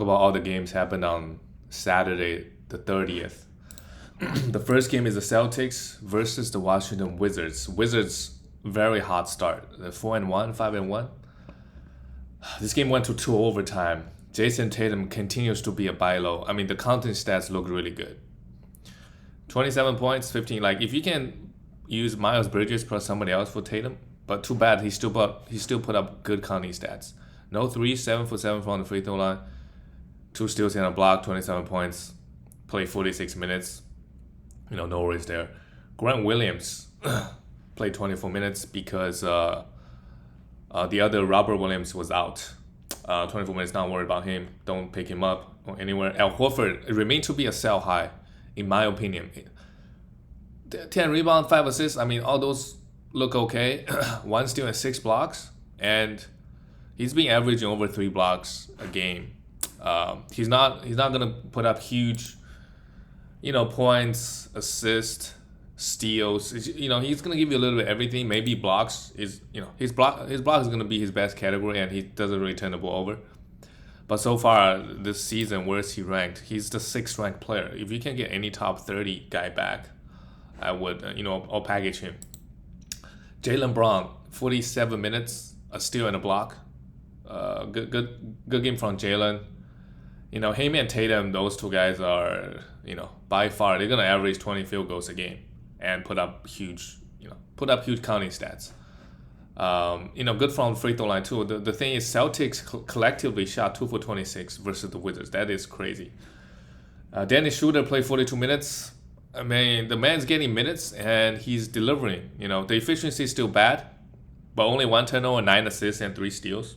About all the games happened on Saturday, the 30th. The first game is the Celtics versus the Washington Wizards. Wizards very hot start. They're 4-1, 5-1. This game went to 2 overtime. Jason Tatum continues to be a buy low. I mean, the counting stats look really good. 27 points, 15. Like if you can use Miles Bridges plus somebody else for Tatum, but too bad he still put up good counting stats. No threes, 7 for 7 from the free throw line, 2 steals and a block, 27 points. Played 46 minutes. No worries there. Grant Williams played 24 minutes because the other Robert Williams was out. 24 minutes, not worried about him. Don't pick him up or anywhere. Al Horford remained to be a sell high, in my opinion. 10 rebounds, 5 assists. I mean, all those look okay. 1 steal and 6 blocks. And he's been averaging over 3 blocks a game. He's not gonna put up huge, points, assists, steals. He's gonna give you a little bit of everything. Maybe blocks is his block is gonna be his best category, and he doesn't really turn the ball over. But so far this season, where is he ranked? He's the 6th ranked player. If you can get any top 30 guy back, I would I'll package him. Jaylen Brown, 47 minutes, a steal and a block. Good game from Jaylen. Him and Tatum, those two guys are, by far, they're going to average 20 field goals a game and put up huge counting stats. Good from free throw line too. The thing is, Celtics collectively shot 2 for 26 versus the Wizards. That is crazy. Dennis Schuler played 42 minutes. I mean, the man's getting minutes and he's delivering. The efficiency is still bad, but only 1 turnover, 9 assists, and 3 steals.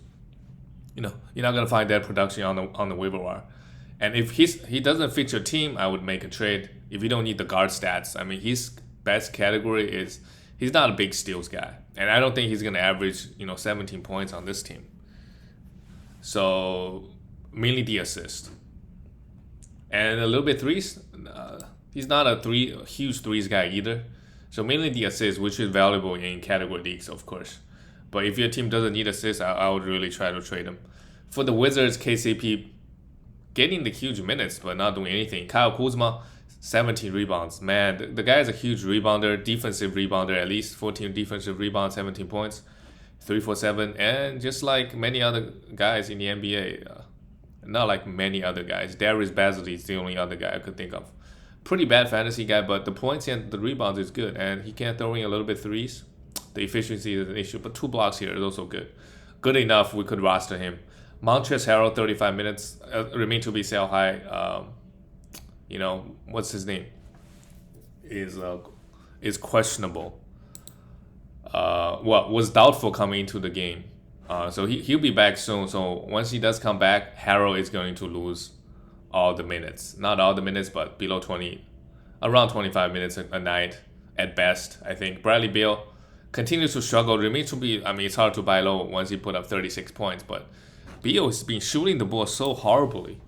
You're not gonna find that production on the waiver wire. And if he doesn't fit your team, I would make a trade. If you don't need the guard stats, I mean, his best category is he's not a big steals guy, and I don't think he's gonna average 17 points on this team. So mainly the assist and a little bit threes. He's not a huge threes guy either. So mainly the assist, which is valuable in category leagues, of course. But if your team doesn't need assists, I would really try to trade him. For the Wizards, KCP getting the huge minutes but not doing anything. Kyle Kuzma, 17 rebounds. Man, the guy is a huge rebounder, defensive rebounder, at least 14 defensive rebounds, 17 points, 3 for 7. And just like many other guys in the NBA, not like many other guys, Darius Bazley is the only other guy I could think of. Pretty bad fantasy guy, but the points and the rebounds is good. And he can throw in a little bit threes. The efficiency is an issue, but 2 blocks here is also good. Good enough, we could roster him. Montrezl 35 minutes, remain to be sell high. What's his name? Is questionable. Was doubtful coming into the game. So he'll be back soon. So once he does come back, Harrell is going to lose all the minutes. Not all the minutes, but below 20, around 25 minutes a night at best, I think. Bradley Beal continues to struggle. Remains to be, it's hard to buy low once he put up 36 points, but Beal has been shooting the ball so horribly.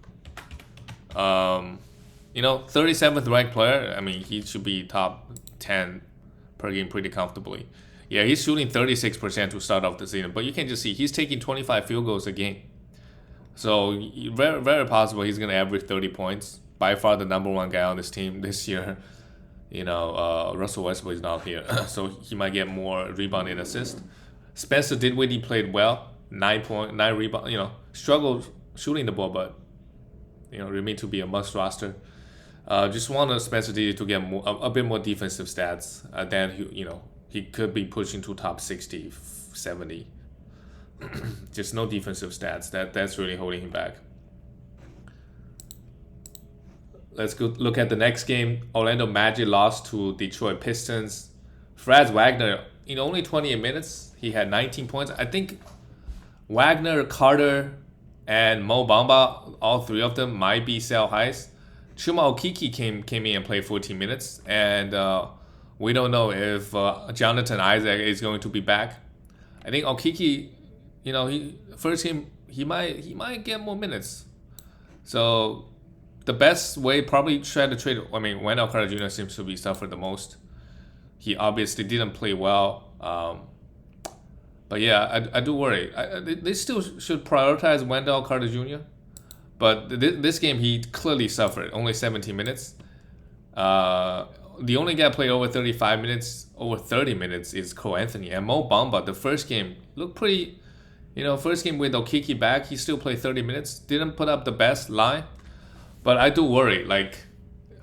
37th ranked player, he should be top 10 per game pretty comfortably. Yeah, he's shooting 36% to start off the season, but you can just see he's taking 25 field goals a game. So very, very possible he's going to average 30 points. By far the number 1 guy on this team this year. Russell Westbrook is not here, so he might get more rebound and assist. Spencer Dinwiddie played well, 9 rebound. Struggled shooting the ball, but remain to be a must roster. Just want Spencer Dinwiddie to get a bit more defensive stats. Then he could be pushing to top 60, 70. Just no defensive stats. That's really holding him back. Let's go look at the next game. Orlando Magic lost to Detroit Pistons. Franz Wagner, in only 28 minutes, he had 19 points. I think Wagner, Carter, and Mo Bamba, all 3 of them might be sell highs. Chuma Okeke came in and played 14 minutes, and we don't know if Jonathan Isaac is going to be back. I think Okeke, he might get more minutes. So the best way probably try to trade. Wendell Carter Jr. seems to be suffered the most. He obviously didn't play well. But yeah, I do worry. They still should prioritize Wendell Carter Jr. But this game, he clearly suffered. Only 17 minutes. The only guy played over 35 minutes, over 30 minutes is Cole Anthony. And Mo Bamba, the first game, looked pretty, first game with Okiki back, he still played 30 minutes. Didn't put up the best line. But I do worry.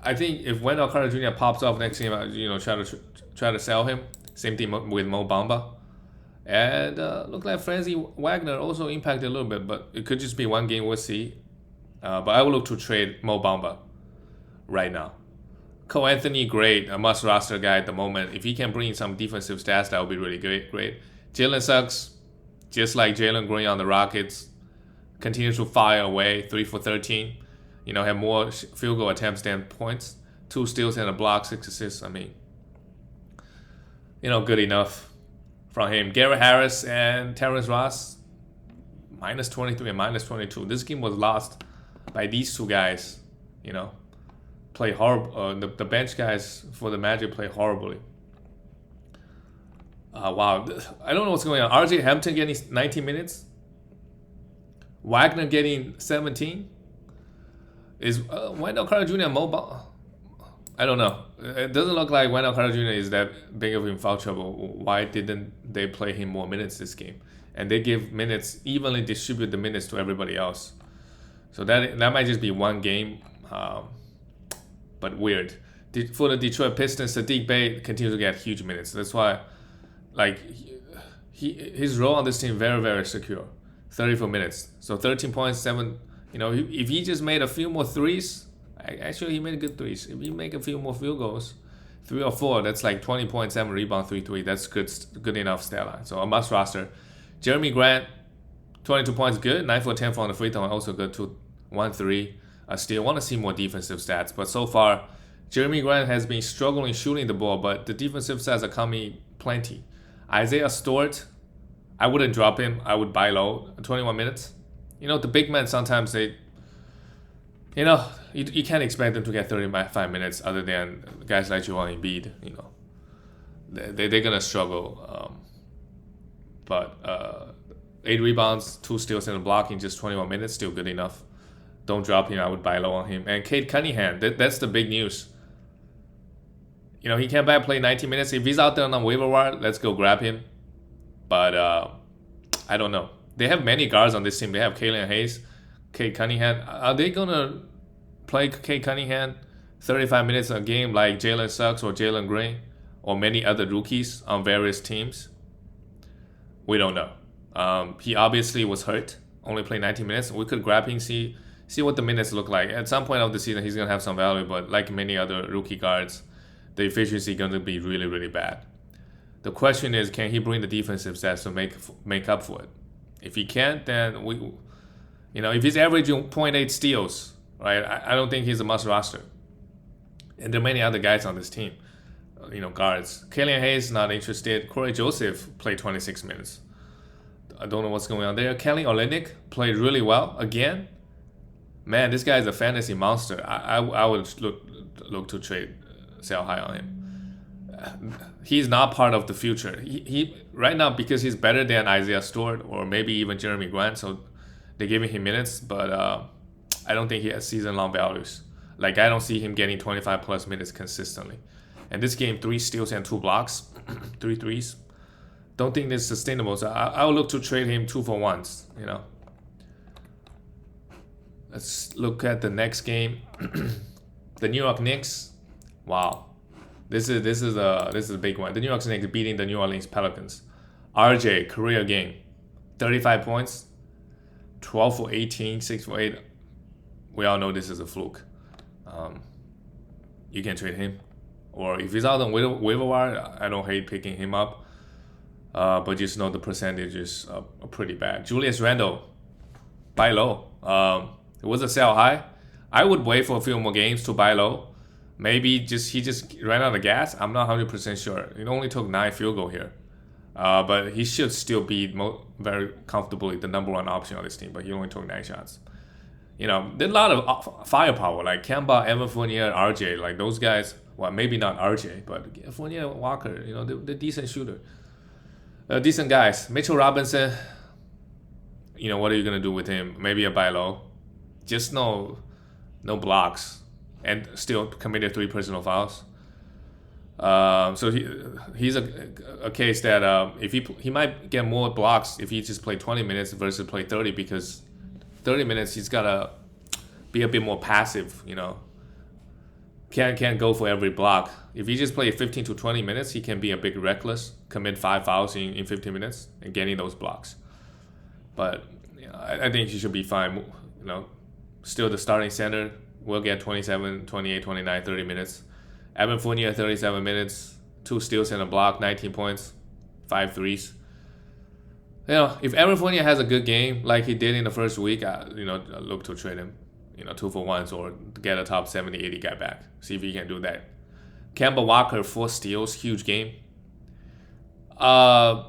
I think if Wendell Carter Jr. pops off next game, try to sell him. Same thing with Mo Bamba. And look like Franzi Wagner also impacted a little bit, but it could just be one game, we'll see. But I will look to trade Mo Bamba right now. Cole Anthony, great, a must roster guy at the moment. If he can bring some defensive stats, that would be really great. Jaylen sucks, just like Jaylen growing on the Rockets. Continues to fire away, 3 for 13. Have more field goal attempts than points. 2 steals and a block, 6 assists. I mean, good enough from him. Garrett Harris and Terrence Ross, minus 23 and minus 22. This game was lost by these two guys. Play horrible. The bench guys for the Magic play horribly. Wow, I don't know what's going on. RJ Hampton getting 19 minutes. Wagner getting 17. Is Wendell Carter Jr. mobile? I don't know. It doesn't look like Wendell Carter Jr. is that big of in foul trouble. Why didn't they play him more minutes this game? And they give minutes, evenly distribute the minutes to everybody else. So that might just be one game, but weird. For the Detroit Pistons, Sadiq Bey continues to get huge minutes. That's why, his role on this team very, very secure. 34 minutes. So 13 points, 7. If he just made a few more threes, actually he made good threes. If he make a few more field goals, 3 or 4, that's like 20 points, 7 rebound, 3. That's good enough stat line. So a must roster. Jeremy Grant, 22 points, good. 9 for 10 from the free throw, also good too. 1 3. I still want to see more defensive stats, but so far, Jeremy Grant has been struggling shooting the ball, but the defensive stats are coming plenty. Isaiah Stewart, I wouldn't drop him. I would buy low. 21 minutes. The big men sometimes they, you can't expect them to get 35 minutes other than guys like Joel Embiid. They're gonna struggle. But 8 rebounds, 2 steals and a block in just 21 minutes, still good enough. Don't drop him. I would buy low on him. And Cade Cunningham, that's the big news. He came back, play 19 minutes. If he's out there on the waiver wire, let's go grab him. But I don't know. They have many guards on this team. They have Killian Hayes, Cade Cunningham. Are they going to play Cade Cunningham 35 minutes a game like Jalen Suggs or Jalen Green or many other rookies on various teams? We don't know. He obviously was hurt. Only played 19 minutes. We could grab him, see what the minutes look like. At some point of the season, he's going to have some value. But like many other rookie guards, the efficiency is going to be really, really bad. The question is, can he bring the defensive stats to make up for it? If he can't, then if he's averaging 0.8 steals, right? I don't think he's a must roster. And there are many other guys on this team, guards. Killian Hayes not interested. Corey Joseph played 26 minutes. I don't know what's going on there. Kelly Olynyk played really well again. Man, this guy is a fantasy monster. I would look to sell high on him. He's not part of the future. He right now, because he's better than Isaiah Stewart or maybe even Jeremy Grant, so they're giving him minutes, but I don't think he has season-long values. I don't see him getting 25 plus minutes consistently. And this game, 3 steals and 2 blocks, 3 threes. Don't think this is sustainable, so I will look to trade him 2 for 1s. Let's look at the next game. The New York Knicks. Wow. This is a big one. The New York Knicks beating the New Orleans Pelicans. RJ, career game. 35 points. 12 for 18, 6 for 8. We all know this is a fluke. You can trade him. Or if he's out on waiver wire, I don't hate picking him up. But just know the percentages are pretty bad. Julius Randle, buy low. It was a sell high. I would wait for a few more games to buy low. Maybe he just ran out of gas. I'm not 100% sure. It only took 9 field goal here. But he should still be very comfortably the number 1 option on this team. But he only took 9 shots. There's a lot of firepower. Like Kemba, Evan Fournier, RJ. Like those guys. Well, maybe not RJ, but Fournier, Walker. They're decent shooter. Decent guys. Mitchell Robinson. What are you going to do with him? Maybe a buy low. just no blocks, and still committed 3 personal fouls. So he's a case that if he might get more blocks if he just play 20 minutes versus play 30, because 30 minutes he's gotta be a bit more passive, Can't go for every block. If he just play 15 to 20 minutes, he can be a bit reckless, commit 5 fouls in 15 minutes and getting those blocks. But I think he should be fine. Still the starting center will get 27, 28, 29, 30 minutes. Evan Fournier 37 minutes, 2 steals and a block, 19 points, 5 threes. If Evan Fournier has a good game like he did in the first week, I look to trade him. 2-for-1s or get a top 70, 80 guy back. See if he can do that. Kemba Walker 4 steals, huge game. I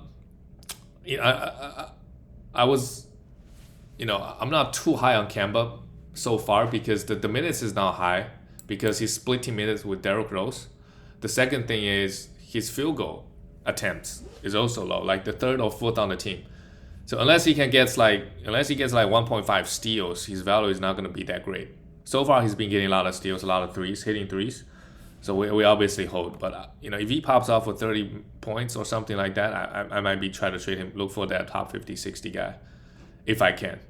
was, I'm not too high on Kemba so far because the minutes is not high because he's splitting minutes with Derrick Rose. The second thing is his field goal attempts is also low, like the 3rd or 4th on the team. So unless he gets like 1.5 steals, his value is not going to be that great. So far, he's been getting a lot of steals, a lot of threes, hitting threes. So we obviously hold. But if he pops off for 30 points or something like that, I might be trying to trade him, look for that top 50, 60 guy, if I can.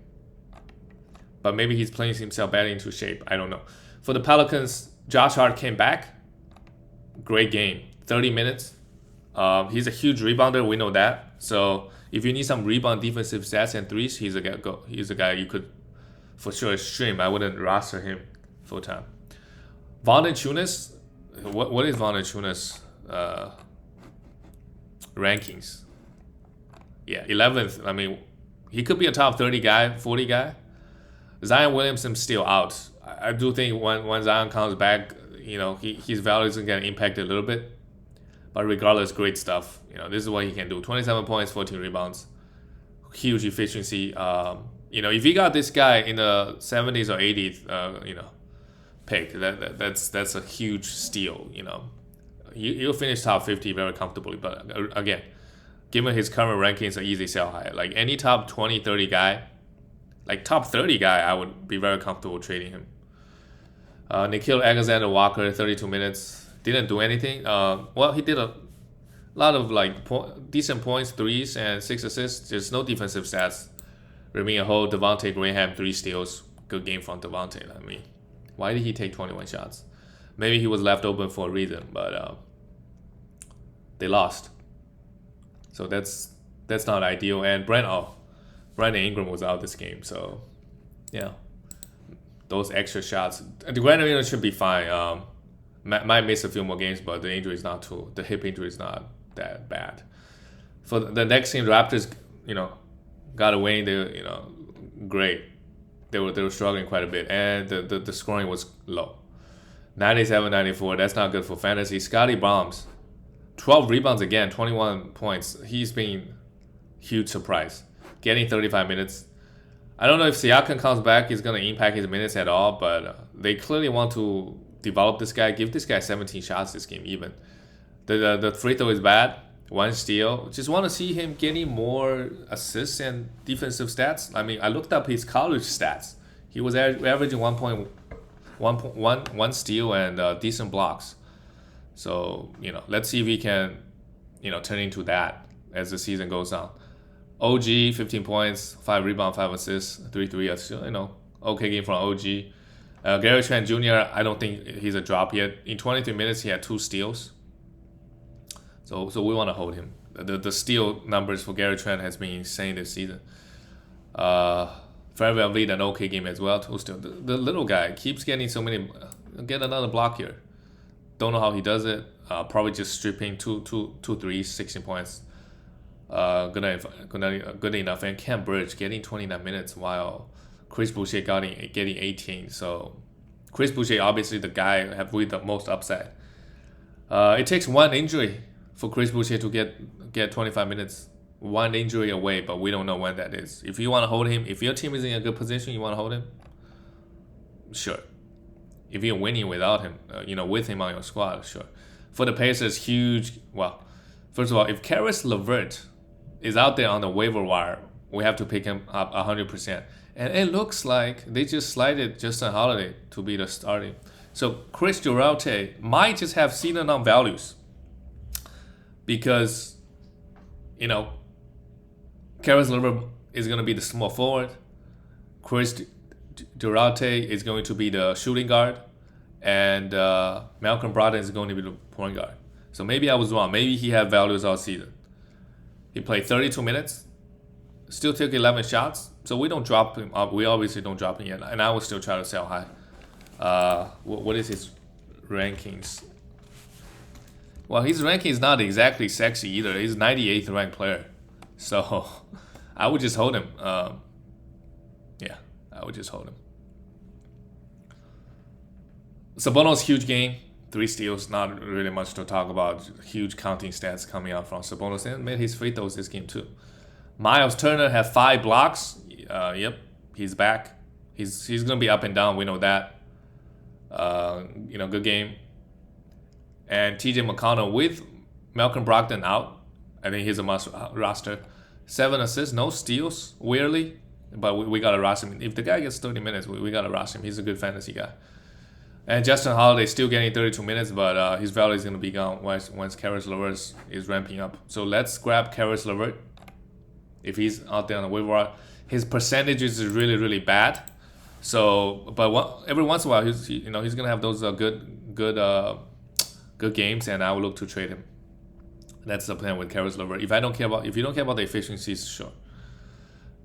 But maybe he's playing himself better into shape. I don't know. For the Pelicans, Josh Hart came back. Great game, 30 minutes. He's a huge rebounder. We know that. So if you need some rebound, defensive stats, and threes, he's a guy you could for sure stream. I wouldn't roster him full time. Valanciunas, what is Valanciunas rankings? Yeah, 11th. I mean, he could be a top 30 guy, 40 guy. Zion Williamson still out. I do think when Zion comes back, his value is going to impact a little bit. But regardless, great stuff. This is what he can do. 27 points, 14 rebounds. Huge efficiency. If you got this guy in the 70s or 80s, pick, that's a huge steal, He'll finish top 50 very comfortably. But again, given his current rankings, an easy sell high. Like any top 20, 30 guy, like top 30 guy, I would be very comfortable trading him. Nickeil Alexander-Walker, 32 minutes. Didn't do anything. He did a lot of decent points, 3s and 6 assists. There's no defensive stats. Remain a whole. Devontae Graham 3 steals. Good game from Devontae. I mean, why did he take 21 shots? Maybe he was left open for a reason, but they lost. So that's not ideal. And Brandon Ingram was out this game. So yeah, those extra shots. Brandon Ingram should be fine. Might miss a few more games, but the hip injury is not that bad. For the next team, Raptors, got a win. They, great. They were struggling quite a bit, and the scoring was low. 97-94. That's not good for fantasy. Scotty Barnes, 12 rebounds again, 21 points. He's been huge surprise, getting 35 minutes. I don't know if Siakam comes back, he's gonna impact his minutes at all, but they clearly want to develop this guy, give this guy 17 shots this game even. The free throw is bad, 1 steal. Just want to see him getting more assists and defensive stats. I mean, I looked up his college stats. He was averaging 1 steal and decent blocks. So, let's see if he can, turn into that as the season goes on. OG, 15 points, 5 rebounds, 5 assists, 3 threes. Okay game from OG. Gary Trent Jr., I don't think he's a drop yet. In 23 minutes, he had 2 steals. So we want to hold him. The steal numbers for Gary Trent has been insane this season. Fred VanVleet, an okay game as well. 2 steals. The little guy keeps getting so many. Get another block here. Don't know how he does it. Probably just stripping 2 threes, 16 points. Good enough. And Cam Bridge getting 29 minutes while Chris Boucher getting 18. So Chris Boucher, obviously the guy with the most upside. It takes 1 injury for Chris Boucher to get 25 minutes. 1 injury away, but we don't know when that is. If you want to hold him, if your team is in a good position, you want to hold him, sure. If you're winning without him, with him on your squad, sure. For the Pacers, huge. Well, first of all, if Karis LeVert is out there on the waiver wire, we have to pick him up 100%. And it looks like they just slided Justin Holiday to be the starting. So Chris Duarte might just have season on values because, you know, Caris LeVert is going to be the small forward. Chris Duarte is going to be the shooting guard. And Malcolm Brogdon is going to be the point guard. So maybe I was wrong. Maybe he had values all season. He played 32 minutes, still took 11 shots. So we don't drop him up. We obviously don't drop him yet. And I will still try to sell high. What is his rankings? Well, his ranking is not exactly sexy either. He's 98th ranked player. So I would just hold him. Yeah, I would just hold him. Sabonis, huge game. 3 steals, not really much to talk about. Huge counting stats coming out from Sabonis, and made his free throws this game too. Miles Turner had 5 blocks. Yep, he's back. He's gonna be up and down. We know that. Good game. And TJ McConnell with Malcolm Brogdon out. I think he's a must roster. 7 assists, no steals. Weirdly, but we gotta roster him. If the guy gets 30 minutes, we gotta roster him. He's a good fantasy guy. And Justin Holiday still getting 32 minutes, but his value is going to be gone once Caris LeVert is ramping up. So let's grab Caris LeVert. If he's out there on the waiver wire, his percentages is really, really bad. So, but every once in a while, he's going to have those good games, and I will look to trade him. That's the plan with Caris LeVert. If you don't care about the efficiencies, sure.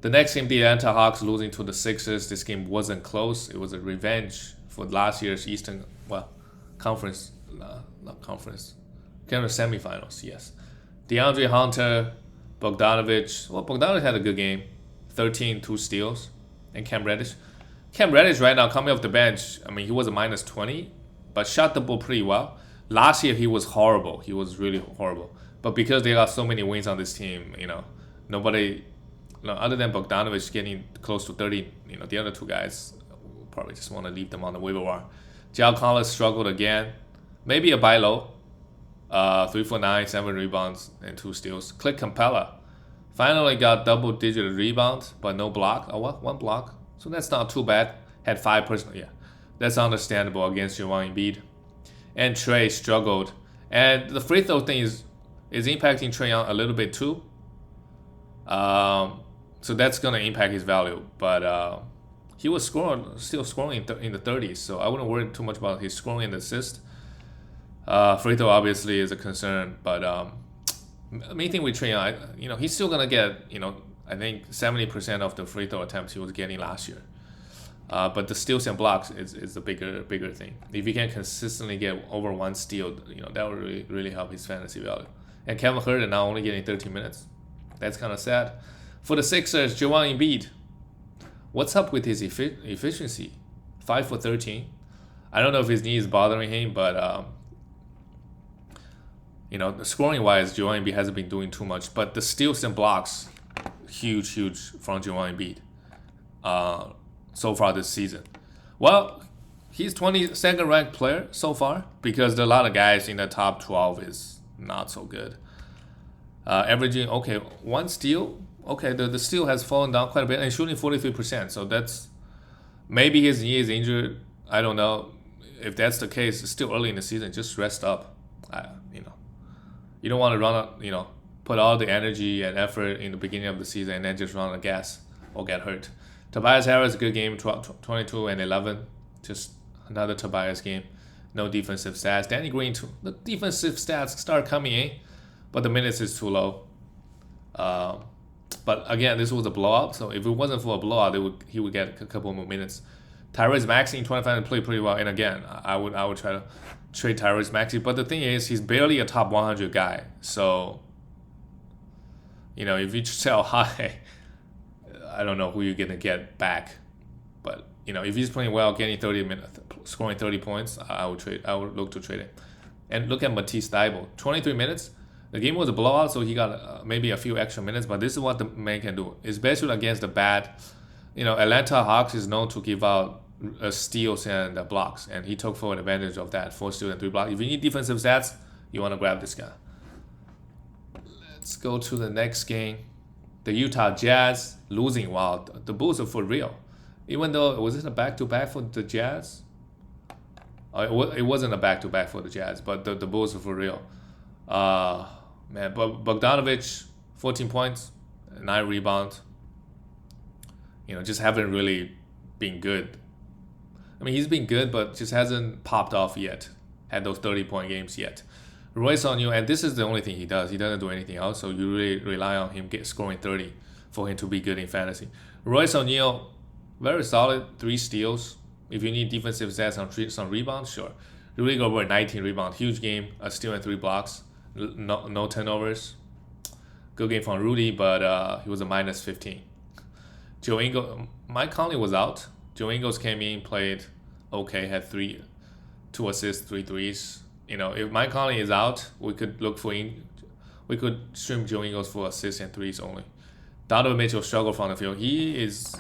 The next game, the Atlanta Hawks losing to the Sixers. This game wasn't close. It was a revenge for last year's conference semifinals, yes. DeAndre Hunter, Bogdanovich. Well, Bogdanovich had a good game. 13, 2 steals. And Cam Reddish. Cam Reddish right now coming off the bench, I mean, he was a minus 20, but shot the ball pretty well. Last year, he was horrible. He was really horrible. But because they got so many wins on this team, nobody, other than Bogdanovich getting close to 30, the other 2 guys probably just want to leave them on the waiver wire. Jal Collins struggled again. Maybe a buy low. 3 for 9, 7 rebounds, and 2 steals. Clint Capella finally got double-digit rebounds, but no block. Oh, what? 1 block. So that's not too bad. Had 5 personal. Yeah, that's understandable against Joel Embiid. And Trey struggled. And the free throw thing is impacting Trey Young a little bit too. So that's going to impact his value. But he was still scoring in the 30s, so I wouldn't worry too much about his scoring and assist. Free throw obviously is a concern, but main thing with Trey Young, he's still gonna get, I think 70% of the free throw attempts he was getting last year. But the steals and blocks is the bigger thing. If he can consistently get over 1 steal, that would really, really help his fantasy value. And Kevin Huerter now only getting 13 minutes. That's kind of sad. For the Sixers, Joel Embiid. What's up with his efficiency? 5 for 13. I don't know if his knee is bothering him, but scoring-wise, Joel Embiid hasn't been doing too much. But the steals and blocks, huge from Joel Embiid so far this season. Well, he's 22nd ranked player so far because there are a lot of guys in the top 12 is not so good. Averaging 1 steal. Okay, the steal has fallen down quite a bit and shooting 43%. So that's maybe his knee is injured. I don't know. If that's the case, it's still early in the season. Just rest up. You don't want to run, put all the energy and effort in the beginning of the season and then just run on the gas or get hurt. Tobias Harris, good game, 22 and 11. Just another Tobias game. No defensive stats. Danny Green, too. The defensive stats start coming in, but the minutes is too low. But again, this was a blowout, so if it wasn't for a blowout, he would get a couple more minutes. Tyrese Maxey in 25 and played pretty well, and again, I would try to trade Tyrese Maxey, but the thing is, he's barely a top 100 guy. So, if you sell high, I don't know who you're gonna get back. But if he's playing well, getting 30 minutes, scoring 30 points, I would look to trade him. And look at Matisse Thybulle, 23 minutes. The game was a blowout, so he got maybe a few extra minutes, but this is what the man can do, especially against the bad. Atlanta Hawks is known to give out steals and blocks, and he took full advantage of that, 4 steals and 3 blocks. If you need defensive stats, you want to grab this guy. Let's go to the next game. the Utah Jazz losing. Wow, the Bulls are for real. Even though, was it a back-to-back for the Jazz? It wasn't a back-to-back for the Jazz, but the Bulls are for real. Man, but Bogdanovic, 14 points, 9 rebounds. Just haven't really been good. I mean, he's been good, but just hasn't popped off yet. Had those 30-point games yet. Royce O'Neal, and this is the only thing he does. He doesn't do anything else, so you really rely on him scoring 30 for him to be good in fantasy. Royce O'Neal, very solid, 3 steals. If you need defensive stats on some rebounds, sure. Rudy Gobert, 19 rebounds, huge game, a steal and 3 blocks, no turnovers. Good game from Rudy, but he was a minus 15. Joe Ingles, Mike Conley was out. Joe Ingles came in, played okay, had 2 assists, 3 threes. If Mike Conley is out, we could stream Joe Ingles for assists and threes only. Donovan Mitchell struggled from the field. He's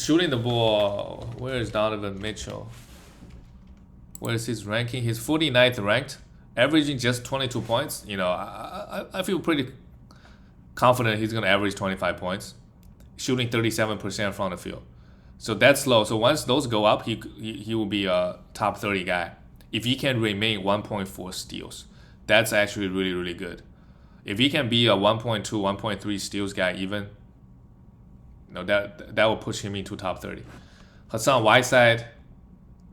shooting the ball. Where is Donovan Mitchell? Where is his ranking? He's 49th ranked, averaging just 22 points. I feel pretty confident he's going to average 25 points, shooting 37% from the field. So that's low. So once those go up, he will be a top 30 guy. If he can remain 1.4 steals, that's actually really, really good. If he can be a 1.2, 1.3 steals guy even, that will push him into top 30. Hassan Whiteside,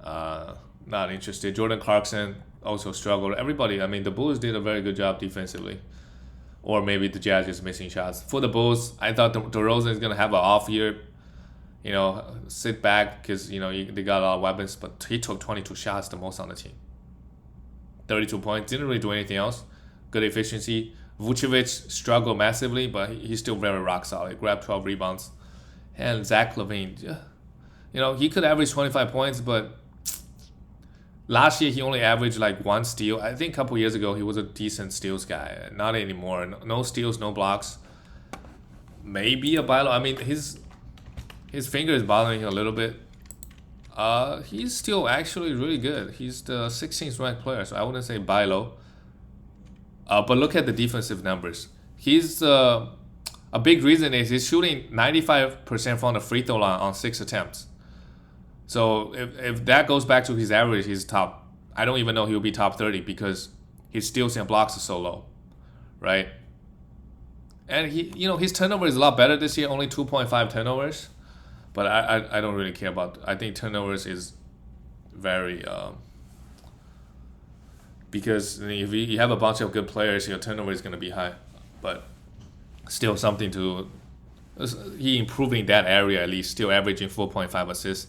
not interested. Jordan Clarkson also struggled. Everybody, I mean, the Bulls did a very good job defensively. Or maybe the Jazz is missing shots. For the Bulls, I thought DeRozan is going to have an off year. Sit back because, they got a lot of weapons. But he took 22 shots, the most on the team. 32 points. Didn't really do anything else. Good efficiency. Vucevic struggled massively, but he's still very rock solid. Grabbed 12 rebounds. And Zach LaVine, he could average 25 points, but last year he only averaged like 1 steal. I think a couple years ago he was a decent steals guy. Not anymore. No steals, no blocks. Maybe a buy low. I mean, his finger is bothering him a little bit. He's still actually really good. He's the 16th ranked player, so I wouldn't say buy low. But look at the defensive numbers. He's a big reason is he's shooting 95% from the free throw line on 6 attempts. So if that goes back to his average, he's top. I don't even know he'll be top 30 because his steals and blocks are so low, right? And his turnover is a lot better this year, only 2.5 turnovers. But I don't really care about. I think turnovers is very because if you have a bunch of good players, your turnover is going to be high. But still something to he improving that area at least, still averaging 4.5 assists.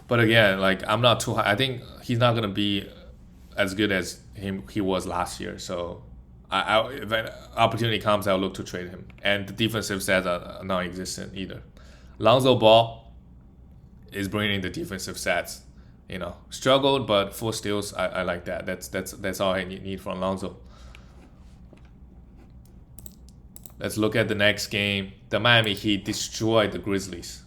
But again, I'm not too high. I think he's not going to be as good as he was last year. So if an opportunity comes, I'll look to trade him. And the defensive stats are non-existent either. Lonzo Ball is bringing the defensive stats. Struggled, but 4 steals. I like that. That's all I need from Lonzo. Let's look at the next game. The Miami Heat destroyed the Grizzlies.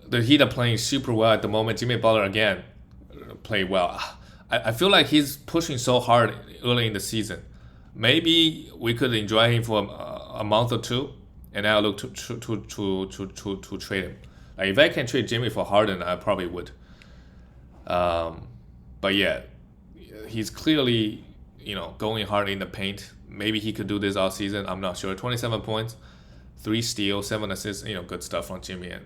The Heat are playing super well at the moment. Jimmy Butler again played well. I feel like he's pushing so hard early in the season. Maybe we could enjoy him for a month or 2, and I'll look to trade him. If I can trade Jimmy for Harden, I probably would. But yeah, he's clearly going hard in the paint. Maybe he could do this all season. I'm not sure. 27 points, 3 steals, 7 assists. Good stuff from Jimmy, and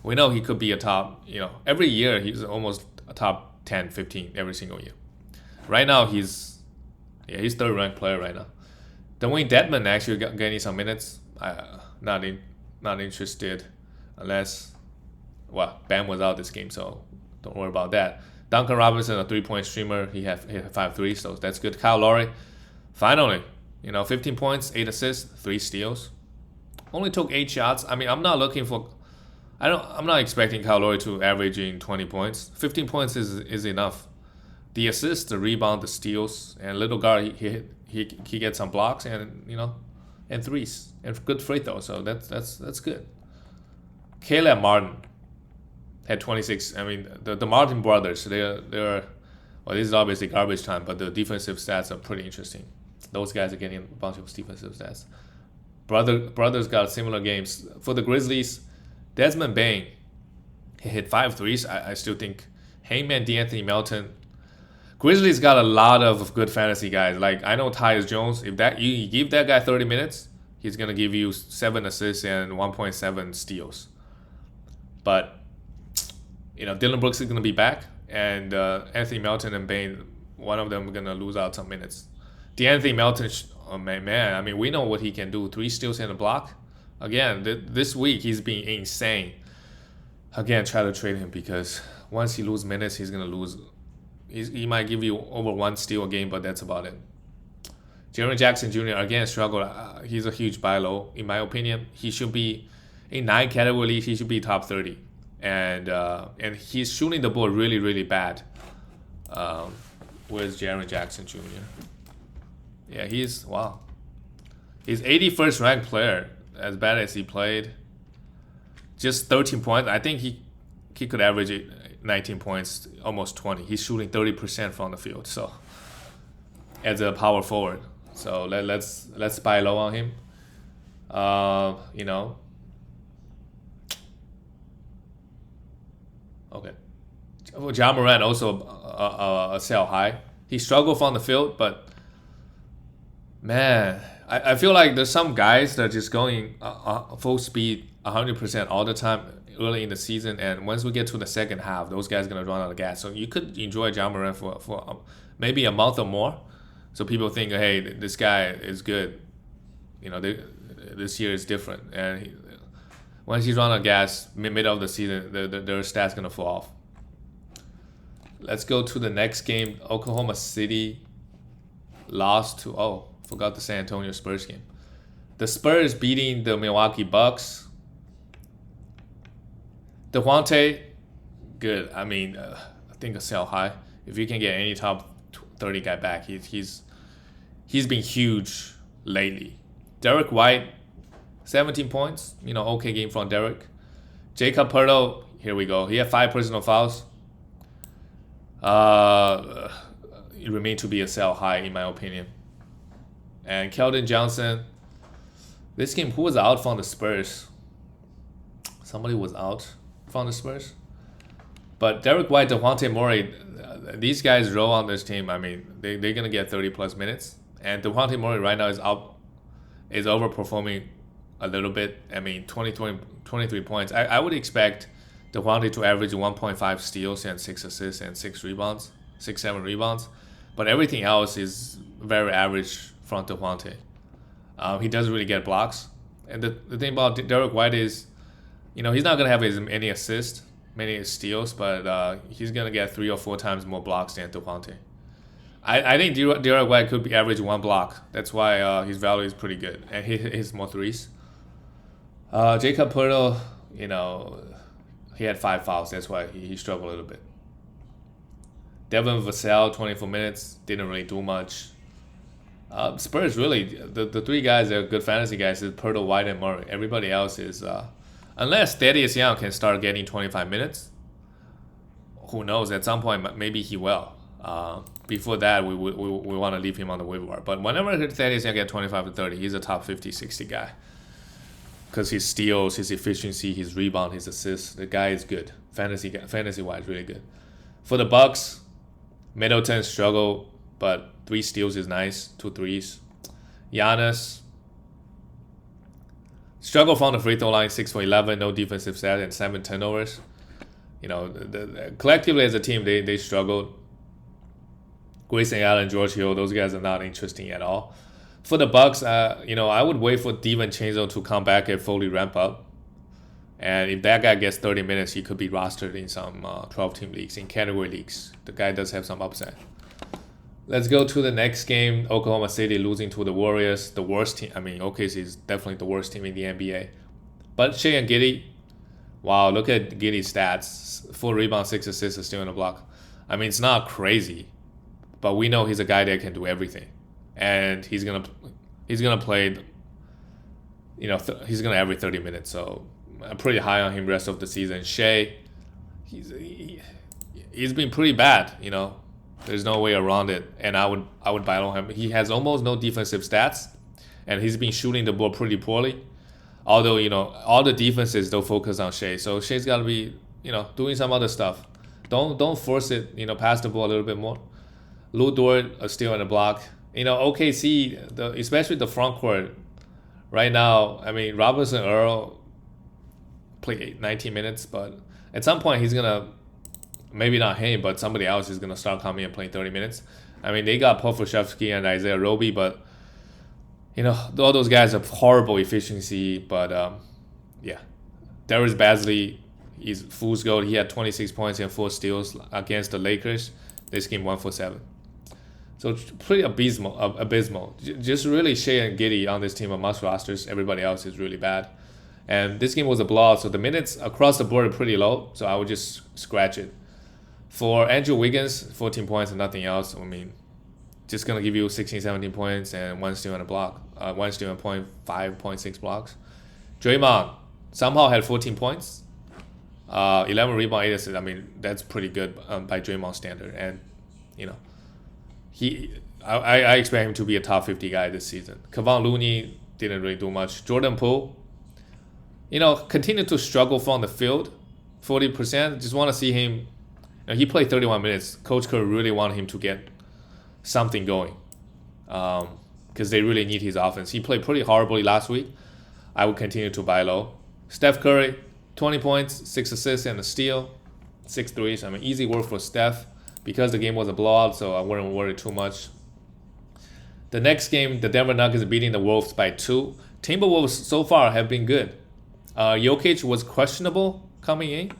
we know he could be a top. Every year he's almost a top 10, 15 every single year. Right now he's 3rd ranked player right now. Dwayne Dedmon actually getting some minutes. Not interested unless Bam was out this game, so don't worry about that. Duncan Robertson, a 3-point streamer. He had 5 threes, so that's good. Kyle Lowry, finally, 15 points, 8 assists, 3 steals. Only took 8 shots. I mean, I'm not expecting Kyle Lowry to averaging 20 points. 15 points is enough. The assists, the rebound, the steals, and little guard, he gets some blocks and and threes and good free throws. So that's good. Caleb Martin had 26. I mean, the Martin brothers, they're this is obviously garbage time, but the defensive stats are pretty interesting. Those guys are getting a bunch of defensive stats. Brothers got similar games. For the Grizzlies, Desmond Bane, he hit 5 threes. I still think Heyman, D'Anthony Melton. Grizzlies got a lot of good fantasy guys. Like, I know Tyus Jones. If that you give that guy 30 minutes, he's gonna give you 7 assists and 1.7 steals. But Dillon Brooks is gonna be back, and Anthony Melton and Bane, one of them are gonna lose out some minutes. D'Anthony Melton, oh man, I mean, we know what he can do. 3 steals and a block. Again, this week he's been insane. Again, try to trade him because once he loses minutes, he's gonna lose. He might give you over 1 steal a game, but that's about it. Jaren Jackson Jr. again struggled. He's a huge buy low. In my opinion, he should be in 9 categories. He should be top 30, and he's shooting the ball really, really bad. Where's Jaren Jackson Jr.? Yeah, he's 81st ranked player. As bad as he played, just 13 points. I think he could average 19 points, almost 20. He's shooting 30% from the field. So as a power forward, so let's buy low on him. Okay. Well, Ja Moran also a sell high. He struggled from the field, but man, I feel like there's some guys that are just going full speed 100% all the time early in the season, and once we get to the second half, those guys are going to run out of gas. So you could enjoy Ja Moran for maybe a month or more. So people think, hey, this guy is good. This year is different. And once he's run out of gas, middle of the season, their stats going to fall off. Let's go to the next game. Oklahoma City lost to, forgot the San Antonio Spurs game. The Spurs beating the Milwaukee Bucks. Devontae, good. I mean, I think a sell high. If you can get any top 30 guy back, he's been huge lately. Derek White, 17 points. Okay game from Derek. Jakob Poeltl, here we go. He had 5 personal fouls. It remained to be a sell high in my opinion. And Keldon Johnson, this game, who was out from the Spurs? Somebody was out from the Spurs. But Derek White, Dejounte Murray, these guys roll on this team. I mean, they're going to get 30 plus minutes. And Dejounte Murray right now is overperforming a little bit. I mean, 23 points. I would expect Dejounte to average 1.5 steals and 6 assists and 7 rebounds. But everything else is very average from Dejounte. He doesn't really get blocks. And the thing about Derek White is, he's not going to have any assists, many steals, but he's going to get 3 or 4 times more blocks than Dejounte. I think Derek White could be average 1 block. That's why his value is pretty good. And he hits more threes. Jakob Poeltl, he had 5 fouls. That's why he struggled a little bit. Devin Vassell, 24 minutes, didn't really do much. Spurs, really, the 3 guys that are good fantasy guys is Poeltl, White, and Murray. Everybody else is, unless Thaddeus Young can start getting 25 minutes, who knows, at some point, maybe he will. Before that, we want to leave him on the waiver wire. But whenever Thaddeus Young gets 25 to 30, he's a top 50, 60 guy. Because his steals, his efficiency, his rebound, his assists, the guy is good. Fantasy-wise, really good. For the Bucks, Middleton struggled, but 3 steals is nice, 2 threes. Giannis struggled from the free throw line, 6 for 11, no defensive stat, and 7 turnovers. Collectively as a team, they struggled. Grayson Allen, George Hill, those guys are not interesting at all. For the Bucks, I would wait for DiVincenzo to come back and fully ramp up. And if that guy gets 30 minutes, he could be rostered in some 12-team leagues, in category leagues. The guy does have some upside. Let's go to the next game. Oklahoma City losing to the Warriors, the worst team. I mean, OKC is definitely the worst team in the NBA. But Shea and Giddey, wow, look at Giddey's stats. 4 rebounds, 6 assists, a steal and a block. I mean, it's not crazy, but we know he's a guy that can do everything. And he's gonna play, he's gonna average 30 minutes. So I'm pretty high on him rest of the season. Shea, he's been pretty bad. There's no way around it. And I would buy on him. He has almost no defensive stats, and he's been shooting the ball pretty poorly. Although, all the defenses don't focus on Shea. So Shea's got to be, doing some other stuff. Don't force it, pass the ball a little bit more. Lou Dort are still in the block. OKC, especially the front court, right now, I mean, Robinson Earl played 19 minutes, but at some point he's going to, maybe not him, but somebody else is going to start coming and playing 30 minutes. I mean, they got Pokusevski and Isaiah Roby, but all those guys have horrible efficiency, but yeah. Darius Bazley is fool's gold. He had 26 points and 4 steals against the Lakers. This game 1 for 7. So it's pretty abysmal. Just really Shea and Giddey on this team are must rosters. Everybody else is really bad. And this game was a blowout, so the minutes across the board are pretty low, so I would just scratch it. For Andrew Wiggins, 14 points and nothing else. I mean, just going to give you 16, 17 points and 1 steal and a block. 1 steal and 5.6 blocks. Draymond somehow had 14 points. 11 rebound, 8 assists. I mean, that's pretty good by Draymond standard. And, I expect him to be a top 50 guy this season. Kevon Looney didn't really do much. Jordan Poole, continued to struggle from the field. 40%. Just want to see him. He played 31 minutes. Coach Kerr really wanted him to get something going because they really need his offense. He played pretty horribly last week. I would continue to buy low. Steph Curry, 20 points, 6 assists, and a steal, 6 threes. I mean, easy work for Steph because the game was a blowout, so I wouldn't worry too much. The next game, the Denver Nuggets are beating the Wolves by 2. Timberwolves so far have been good. Jokic was questionable coming in.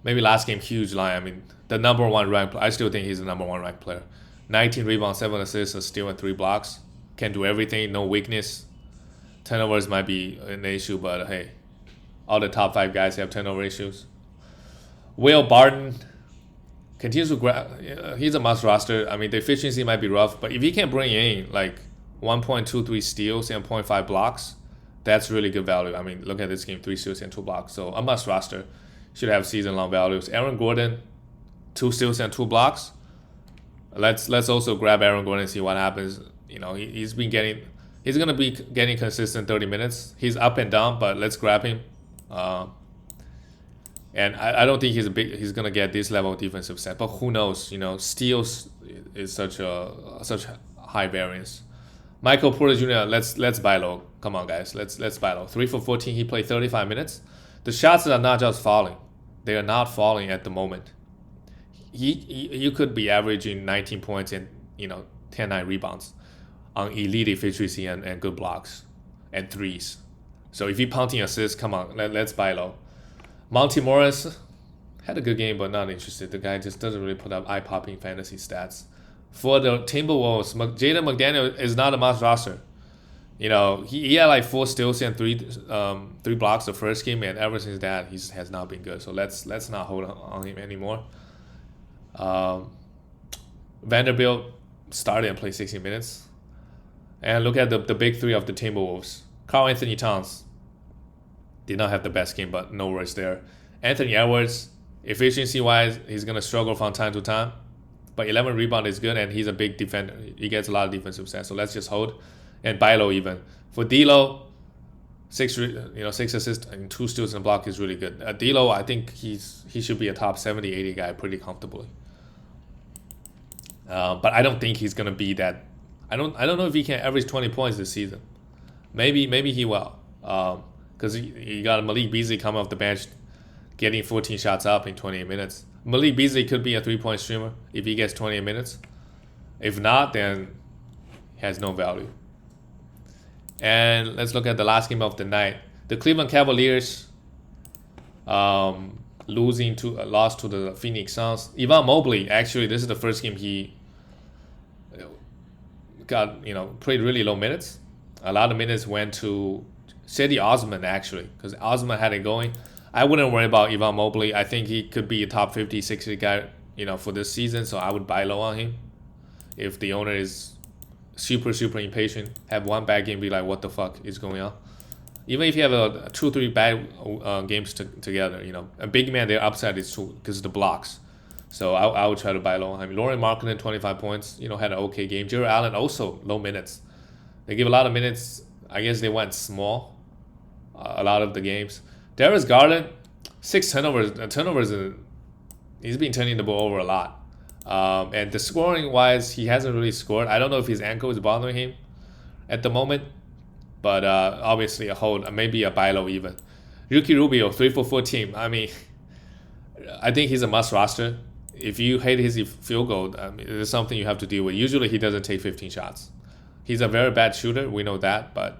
Maybe last game, huge line. I mean, the number 1 ranked player. I still think he's the number 1 ranked player. 19 rebounds, 7 assists, a steal, and 3 blocks. Can do everything, no weakness. Turnovers might be an issue, but hey, all the top 5 guys have turnover issues. Will Barton continues to grab. He's a must roster. I mean, the efficiency might be rough, but if he can bring in like 1.23 steals and 0.5 blocks, that's really good value. I mean, look at this game, 3 steals and 2 blocks. So a must roster. Should have season-long values. Aaron Gordon, 2 steals and 2 blocks. Let's also grab Aaron Gordon and see what happens. He's gonna be getting consistent 30 minutes. He's up and down, but let's grab him. And I don't think he's gonna get this level of defensive set. But who knows? Steals is such high variance. Michael Porter Jr. Let's buy low. Come on, guys. Let's buy low. 3 for 14. He played 35 minutes. The shots are not just falling. They are not falling at the moment. You could be averaging 19 points and 10-9 rebounds on elite efficiency and good blocks and threes. So if you're punting assists, come on, let's buy low. Monty Morris had a good game, but not interested. The guy just doesn't really put up eye-popping fantasy stats. For the Timberwolves, Jaden McDaniel is not a must roster. He had like 4 steals and 3 blocks the first game, and ever since that, he has not been good. So let's not hold on him anymore. Vanderbilt started and played 60 minutes. And look at the big 3 of the Timberwolves. Karl Anthony Towns did not have the best game, but no worries there. Anthony Edwards, efficiency-wise, he's going to struggle from time to time. But 11 rebound is good, and he's a big defender. He gets a lot of defensive stats, so let's just hold. And buy low even. For D'Lo, 6 assists and 2 steals and a block is really good. D'Lo, I think he should be a top 70, 80 guy pretty comfortably. But I don't think he's gonna be that. I don't know if he can average 20 points this season. Maybe he will. Because you got Malik Beasley coming off the bench, getting 14 shots up in 28 minutes. Malik Beasley could be a 3-point streamer if he gets 28 minutes. If not, then he has no value. And let's look at the last game of the night. The Cleveland Cavaliers lost to the Phoenix Suns. Evan Mobley, actually, this is the first game he got, played really low minutes. A lot of minutes went to Cedi Osman, actually, because Osman had it going. I wouldn't worry about Evan Mobley. I think he could be a top 50, 60 guy, for this season, so I would buy low on him. If the owner is super impatient, have one bad game, be like, what the fuck is going on? Even if you have a 2-3 bad games together, a big man, their upside is because of the blocks. So I would try to buy low. I mean, Lauren Markkinen, 25 points, had an okay game. Jared Allen also low minutes, They give a lot of minutes. I guess they went small a lot of the games. Darius Garland, 6 turnovers. He's been turning the ball over a lot. And the scoring wise, he hasn't really scored. I don't know if his ankle is bothering him at the moment, but obviously a hold, maybe a buy low even. Ricky Rubio, 3 for 14. I mean, I think he's a must roster. If you hate his field goal, it's something you have to deal with. Usually he doesn't take 15 shots. He's a very bad shooter, we know that, but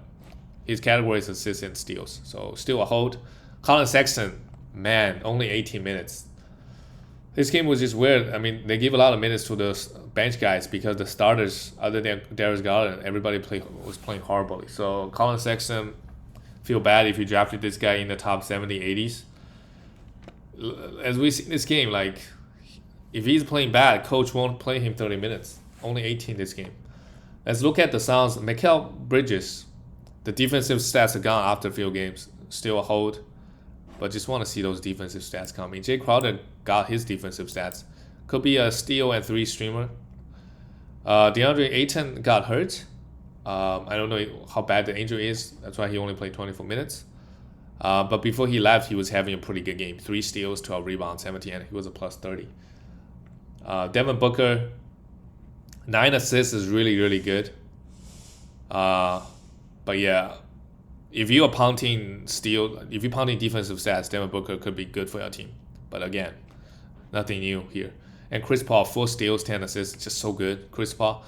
his category is assists and steals. So still a hold. Colin Sexton, man, only 18 minutes. This game was just weird. I mean, they give a lot of minutes to the bench guys because the starters, other than Darius Garland, everybody was playing horribly. So Colin Sexton, feel bad if you drafted this guy in the top 70, 80s. As we see in this game, like, if he's playing bad, coach won't play him 30 minutes. Only 18 this game. Let's look at the Suns. Mackel Bridges, the defensive stats are gone after a few games. Still a hold, but just want to see those defensive stats coming. Jay Crowder got his defensive stats. Could be a steal and 3 streamer. DeAndre Ayton got hurt. I don't know how bad the injury is. That's why he only played 24 minutes. But before he left, he was having a pretty good game. 3 steals, 12 rebounds, 17, and he was a plus 30. Devin Booker, 9 assists is really, really good. But yeah, if you're punting defensive stats, Devin Booker could be good for your team. But again, nothing new here. And Chris Paul, 4 steals, 10 assists, just so good. Chris Paul,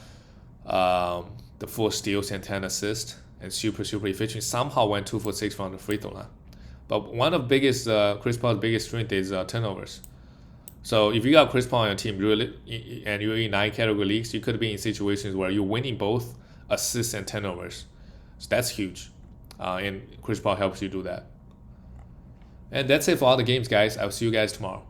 the 4 steals and 10 assists, and super efficient. Somehow went 2 for 6 from the free throw line. But one of Chris Paul's biggest strength is turnovers. So if you got Chris Paul on your team, and you're in 9 category leagues, you could be in situations where you're winning both assists and turnovers. So that's huge. And Chris Paul helps you do that. And that's it for all the games, guys. I'll see you guys tomorrow.